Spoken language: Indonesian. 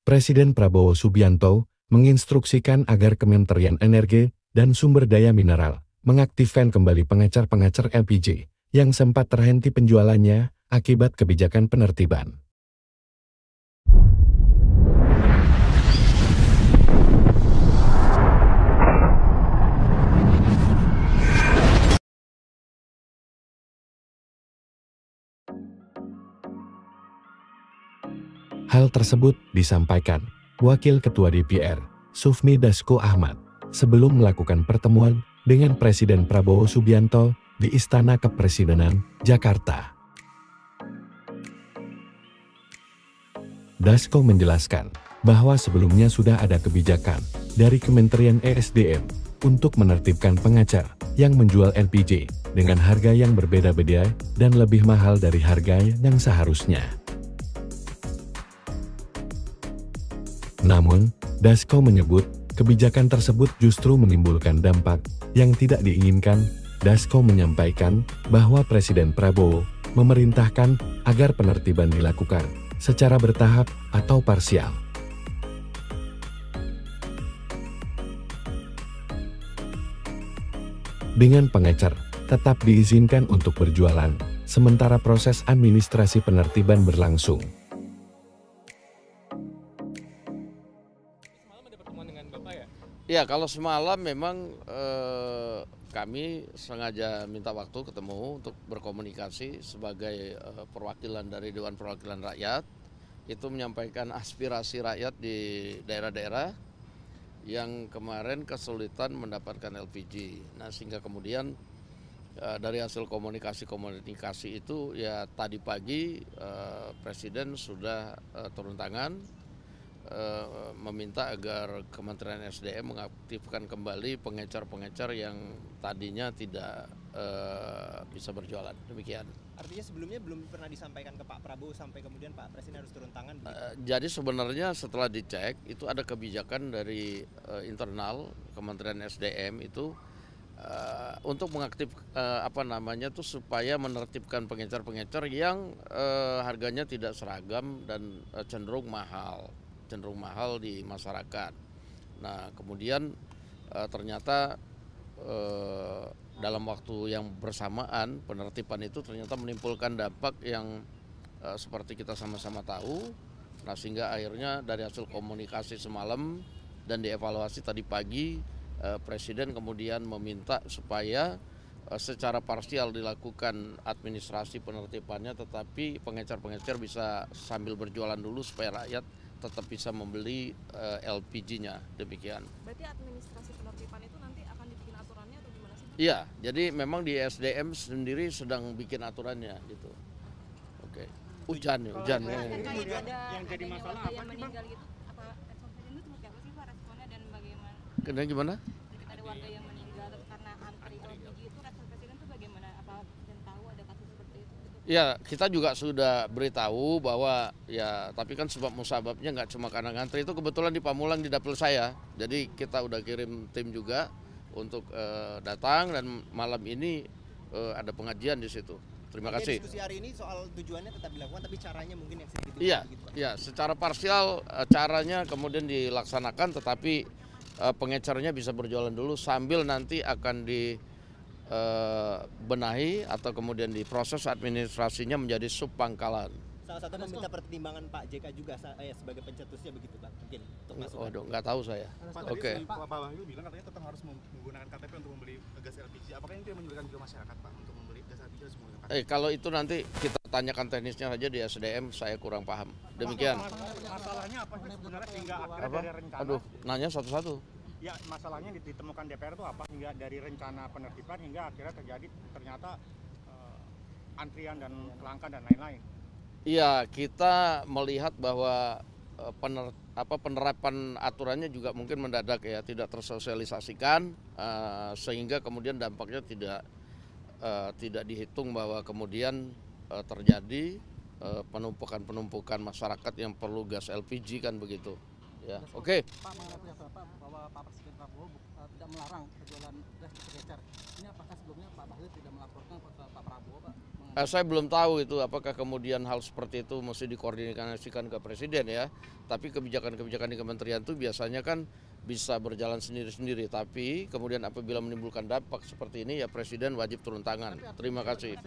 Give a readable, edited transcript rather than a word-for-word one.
Presiden Prabowo Subianto menginstruksikan agar Kementerian Energi dan Sumber Daya Mineral mengaktifkan kembali pengecer-pengecer LPG yang sempat terhenti penjualannya akibat kebijakan penertiban. Hal tersebut disampaikan Wakil Ketua DPR, Sufmi Dasko Ahmad, sebelum melakukan pertemuan dengan Presiden Prabowo Subianto di Istana Kepresidenan, Jakarta. Dasko menjelaskan bahwa sebelumnya sudah ada kebijakan dari Kementerian ESDM untuk menertibkan pengecer yang menjual LPG dengan harga yang berbeda-beda dan lebih mahal dari harga yang seharusnya. Namun, Dasko menyebut kebijakan tersebut justru menimbulkan dampak yang tidak diinginkan. Dasko menyampaikan bahwa Presiden Prabowo memerintahkan agar penertiban dilakukan secara bertahap atau parsial. Dengan pengecer tetap diizinkan untuk berjualan, sementara proses administrasi penertiban berlangsung. Ya, kalau semalam memang kami sengaja minta waktu ketemu untuk berkomunikasi sebagai perwakilan dari Dewan Perwakilan Rakyat, itu menyampaikan aspirasi rakyat di daerah-daerah yang kemarin kesulitan mendapatkan LPG. Nah, sehingga kemudian dari hasil komunikasi itu ya tadi pagi Presiden sudah turun tangan meminta agar Kementerian SDM mengaktifkan kembali pengecer-pengecer yang tadinya tidak bisa berjualan. Demikian. Artinya sebelumnya belum pernah disampaikan ke Pak Prabowo sampai kemudian Pak Presiden harus turun tangan? Jadi sebenarnya setelah dicek itu ada kebijakan dari internal Kementerian SDM itu untuk supaya menertibkan pengecer-pengecer yang harganya tidak seragam dan cenderung mahal di masyarakat. Nah, kemudian ternyata dalam waktu yang bersamaan penertiban itu ternyata menimbulkan dampak yang seperti kita sama-sama tahu. Nah, sehingga akhirnya dari hasil komunikasi semalam dan dievaluasi tadi pagi, Presiden kemudian meminta supaya secara parsial dilakukan administrasi penertibannya, tetapi pengecer-pengecer bisa sambil berjualan dulu supaya rakyat tetap bisa membeli LPG-nya, demikian. Berarti administrasi penertiban itu nanti akan dibikin aturannya atau gimana sih? Iya, jadi memang di SDM sendiri sedang bikin aturannya gitu. Oke. Hujan. Yang jadi masalah apa sih, Bang? Gitu, apa itu seperti apa sih, Pak, responnya dan bagaimana? Gimana? Ada warga yang meninggal karena antri LPG itu, respon Presiden itu bagaimana? Apa dan tahu ada kasus seperti itu? Ya, kita juga sudah beritahu bahwa ya, tapi kan sebab musababnya nggak cuma karena ngantri. Itu kebetulan di Pamulang di dapil saya, jadi kita udah kirim tim juga untuk datang dan malam ini ada pengajian di situ. Terima kasih. Diskusi hari ini soal tujuannya tetap dilakukan, tapi caranya mungkin yang sedikit Iya, secara parsial caranya kemudian dilaksanakan, tetapi pengecernya bisa berjualan dulu sambil nanti akan benahi atau kemudian diproses administrasinya menjadi subpangkalan. Salah satu meminta pertimbangan Pak JK juga sebagai pencetusnya begitu, Pak, mungkin. Waduh, nggak tahu saya. Oke. Pak Bahlil bilang katanya tetap harus menggunakan KTP untuk membeli gas LPG. Apakah ini menyulitkan juga masyarakat, Pak, untuk membeli gas LPG harus menggunakan KTP? Kalau itu nanti kita tanyakan teknisnya saja di SDM, saya kurang paham. Demikian. Masalahnya apa sih sebenarnya hingga akhirnya dari rencana? Aduh, nanya satu-satu. Ya, masalahnya ditemukan DPR itu apa hingga dari rencana penertiban hingga akhirnya ternyata antrian dan kelangkaan dan lain-lain. Iya, kita melihat bahwa penerapan aturannya juga mungkin mendadak ya, tidak tersosialisasikan, sehingga kemudian dampaknya tidak dihitung bahwa kemudian terjadi penumpukan masyarakat yang perlu gas LPG kan begitu. Ya, oke. Pak, mengenai bahwa Pak Presiden Prabowo tidak melarang penjualan gas pengecer. Ini apakah sebelumnya Pak Bahlil tidak melaporkan ke Pak Prabowo, Pak? Saya belum tahu itu apakah kemudian hal seperti itu mesti dikoordinasikan ke presiden ya. Tapi kebijakan-kebijakan di kementerian itu biasanya kan bisa berjalan sendiri-sendiri. Tapi kemudian apabila menimbulkan dampak seperti ini ya presiden wajib turun tangan. Terima kasih.